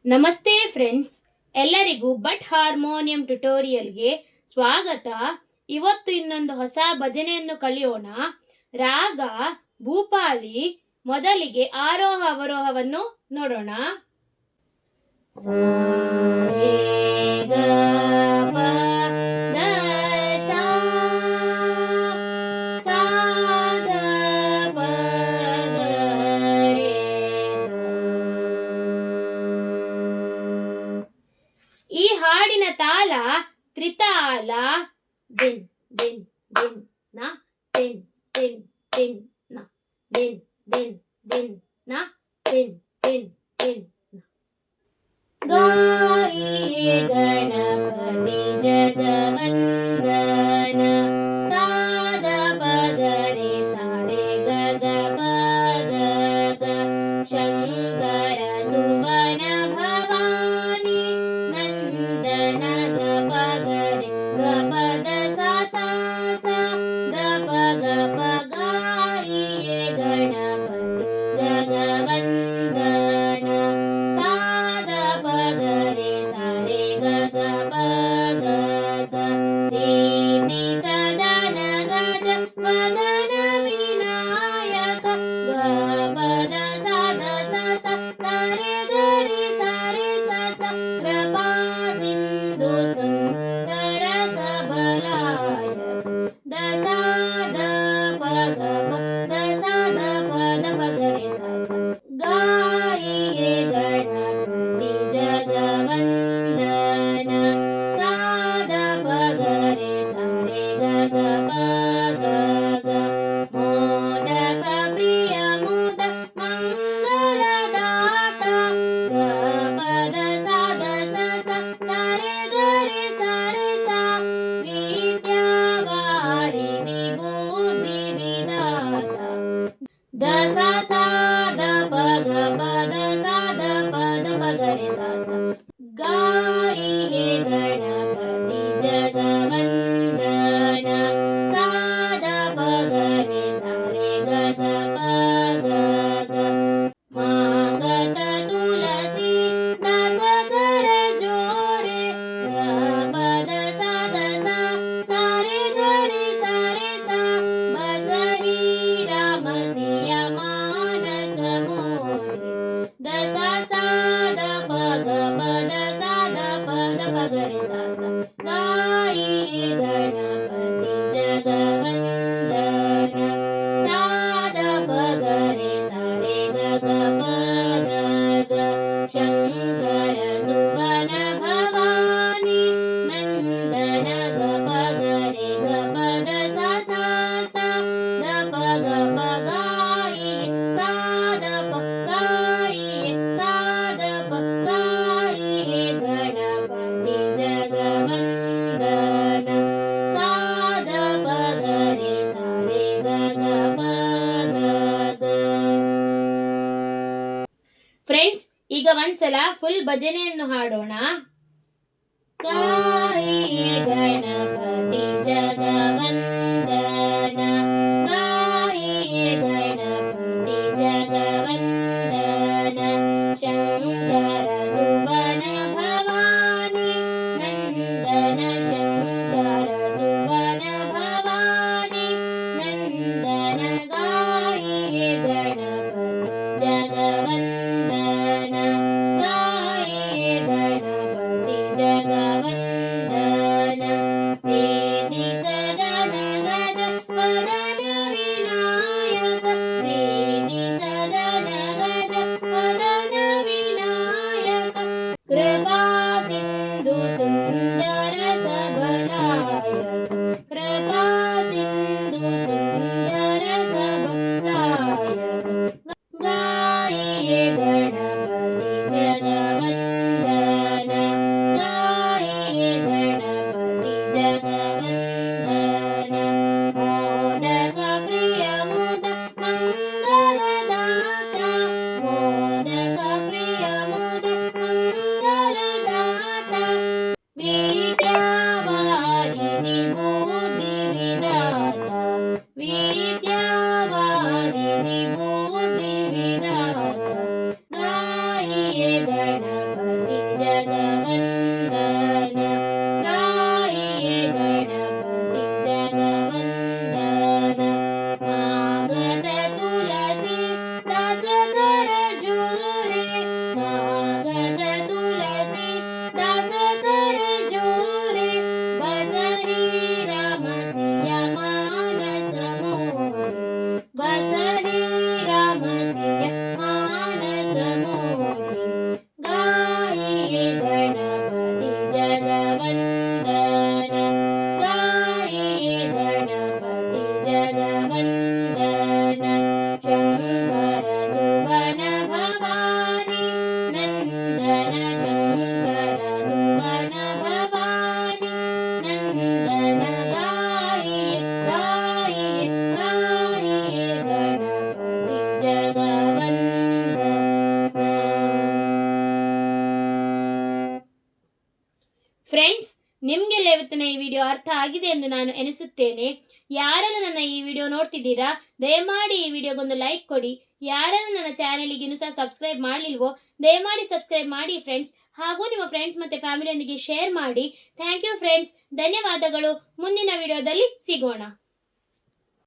ನಮಸ್ತೆ ಫ್ರೆಂಡ್ಸ್, ಎಲ್ಲರಿಗೂ but harmonium ಟ್ಯುಟೋರಿಯಲ್ಗೆ ಸ್ವಾಗತ. ಇವತ್ತು ಇನ್ನೊಂದು ಹೊಸ ಭಜನೆಯನ್ನು ಕಲಿಯೋಣ. ರಾಗ ಭೂಪಾಲಿ. ಮೊದಲಿಗೆ ಆರೋಹ ಅವರೋಹವನ್ನು ನೋಡೋಣ. ಸಾ ರೇ ಗ ಪ ದ ಸಾ, ಸಾ ದ ಪ ಗ ರೇ ಸಾ. ಈ ಹಾಡಿನ ತಾಳ ತ್ರಿತಾಲ. ದಿನ್ ದಿನ್ ದಿನ್ ನ, ದಿನ್ ದಿನ್ ದಿನ್ ನ, ದಿನ್ ದಿನ್ ದಿನ್ ನ, ದಿನ್ ದಿನ್ ದಿನ್ ನ. ಗಾಯಿಯೇ ಗಣಪತಿ ಜಗವಂದನ, ಸಾದ ಪಗರೆ ಸಾರೆ ಗಗ ಪಗ ಗ. ಶಂಕರ ಸುವನ ಭವಾನಿ ನಂದನ ಗ ಪಗರೆ ಗ ಪದ ಸ ಸ ಸ ದ ಪಗ ಪಗಾಯಿಯೇ ಗಣಪತಿ ಜಗವಂದನ, ಸಾದ ಪಗರೆ ಸಾರೆ ಗಗ ಪಗ ಗ. ಸಿದ್ಧಿ ಸದನ ಗಜ ವದನ ವಿನಾಯಕ ಗ ಪದ ಸದ ಸ ಸ ಸಾರೆ ಗರಿ ಸಾರೆ ಸ ಸ. ಕೃಪಾ ಸಿಂಧು ಸುಂದರ ಸಬಲಾಯಕ ದ ಸಾ ದ ಪಗ ಪ ದ ಸಾ ದ ಪದ ಪಗರೆ ಸ ಸ. ಗಾಯಿಯೇ ಗಣಪತಿ ಜಗವಂದನ, ಸಾದ ಪಗರೆ ಸಾರೆ ಗಗ ಪಗ ಗ. ಮೋದಕ ಪ್ರಿಯ ಮುದ ಮಂಗಲದಾತ ಗ ಪದ ಸಾದ ಸ ಸ ಸಾರೆ ಗರೆ ಸಾರೆ ಸ. ವಿದ್ಯಾವಾರಿಧಿ ಬುದ್ಧಿ ವಿಧಾತ ದ ಸ ಸ ದ ಪಗ ಪದ ಸಾದ ಪದ ಪಗರೆ ಸ ಸ. ಗಾಯಿಯೇ ಗಣಪತಿ ಜಗವಂದನ, ಸಾದ ಪಗರೆ ಸಾರೆ ಗಗ ಪಗ ಗ. ಮಾಗತ ತುಳಸಿ ದಾಸ ಕರ ಜೋರೆ ಗ ಪದ ಸಾದ ಸ ಸಾರೆ ಗರಿ ಸಾರೆ ಸ. ಬಸರಿ ರಾಮ ಸಿಯ ಮಾನಸ ಮೋರೆ ದ ಸ ಸ ದ ಪಗ ಪದ ಸಾದ ಪದ ಪಗರೆ ಸ ಸ. ಗಾಯಿಯೇ ಗಣಪತಿ ಜಗವಂದನ, ಸಾದ ಪಗರೆ ಸಾರೆ ಗಗ ಪದ ಗ. ಶಂಕರ ಸುವನ ಭವಾನಿ ನಂದನ ಗ ಪಗರೆ ಗ ಪದ ಸ ಸ ಸ ದ ಪಗ ಪಗಾಯಿಯೇ ಸಾದ ಪಗಾಯಿಯೇ ಸಾದ ಪಗಾಯಿಯೇ ಗಣಪತಿ ಜಗವಂದನ, ಸಾದ ಪಗರೆ ಸಾರೆ ಗಗ ಪಗ ಗ. ಫ್ರೆಂಡ್ಸ್, ಈಗ ಒಂದ್ಸಲ ಫುಲ್ ಭಜನೆಯನ್ನು ಹಾಡೋಣ. ಗಾಯಿಯೇ ಗಣಪತಿ ಜಗವಂದನ, ಗಾಯಿಯೇ ಗಣಪತಿ ಜಗವಂದನ. ಶಂಕರ ಸುವನ ಭವಾನಿ ನಂದನ, ಶಂಕರ ಸುವನ ಭವಾನಿ ನಂದನ. ಗಾಯಿಯೇ ಗಣಪತಿ ಜಗವಂದನ, ಗಾಯಿಯೇ ಗಣಪತಿ ಜಗವಂದನ. ಸಿದ್ಧಿ ಸದನ ಗಜ ಶಂಕರ ಸುವರ್ಣ ಭವಾನಿ ನಂದನ ಗಾಯಿಯೇ ಗಾಯಿಯೇ ಗಾಯಿಯೇ ಗಣಪತಿ ಜಗವಂದನ. ಫ್ರೆಂಡ್ಸ್, ನಿಮ್ಗೆಲ್ಲ ಇವತ್ತಿನ ಈ ವಿಡಿಯೋ ಅರ್ಥ ಆಗಿದೆ ಎಂದು ನಾನು ಎನಿಸುತ್ತೇನೆ. ಯಾರೆಲ್ಲ ನನ್ನ ಈ ವಿಡಿಯೋ ನೋಡ್ತಿದ್ದೀರಾ, ದಯಮಾಡಿ ಈ ವಿಡಿಯೋಗೊಂದು ಲೈಕ್ ಕೊಡಿ. ಯಾರೆಲ್ಲ ನನ್ನ ಚಾನೆಲ್ಗೆ ಇನ್ನೂ ಸಹ ಸಬ್ಸ್ಕ್ರೈಬ್ ಮಾಡಲಿಲ್ವೋ ದಯಮಾಡಿ ಸಬ್ಸ್ಕ್ರೈಬ್ ಮಾಡಿ ಫ್ರೆಂಡ್ಸ್. ಹಾಗೂ ನಿಮ್ಮ ಫ್ರೆಂಡ್ಸ್ ಮತ್ತು ಫ್ಯಾಮಿಲಿಯೊಂದಿಗೆ ಶೇರ್ ಮಾಡಿ. ಥ್ಯಾಂಕ್ ಯು ಫ್ರೆಂಡ್ಸ್, ಧನ್ಯವಾದಗಳು. ಮುಂದಿನ ವಿಡಿಯೋದಲ್ಲಿ ಸಿಗೋಣ.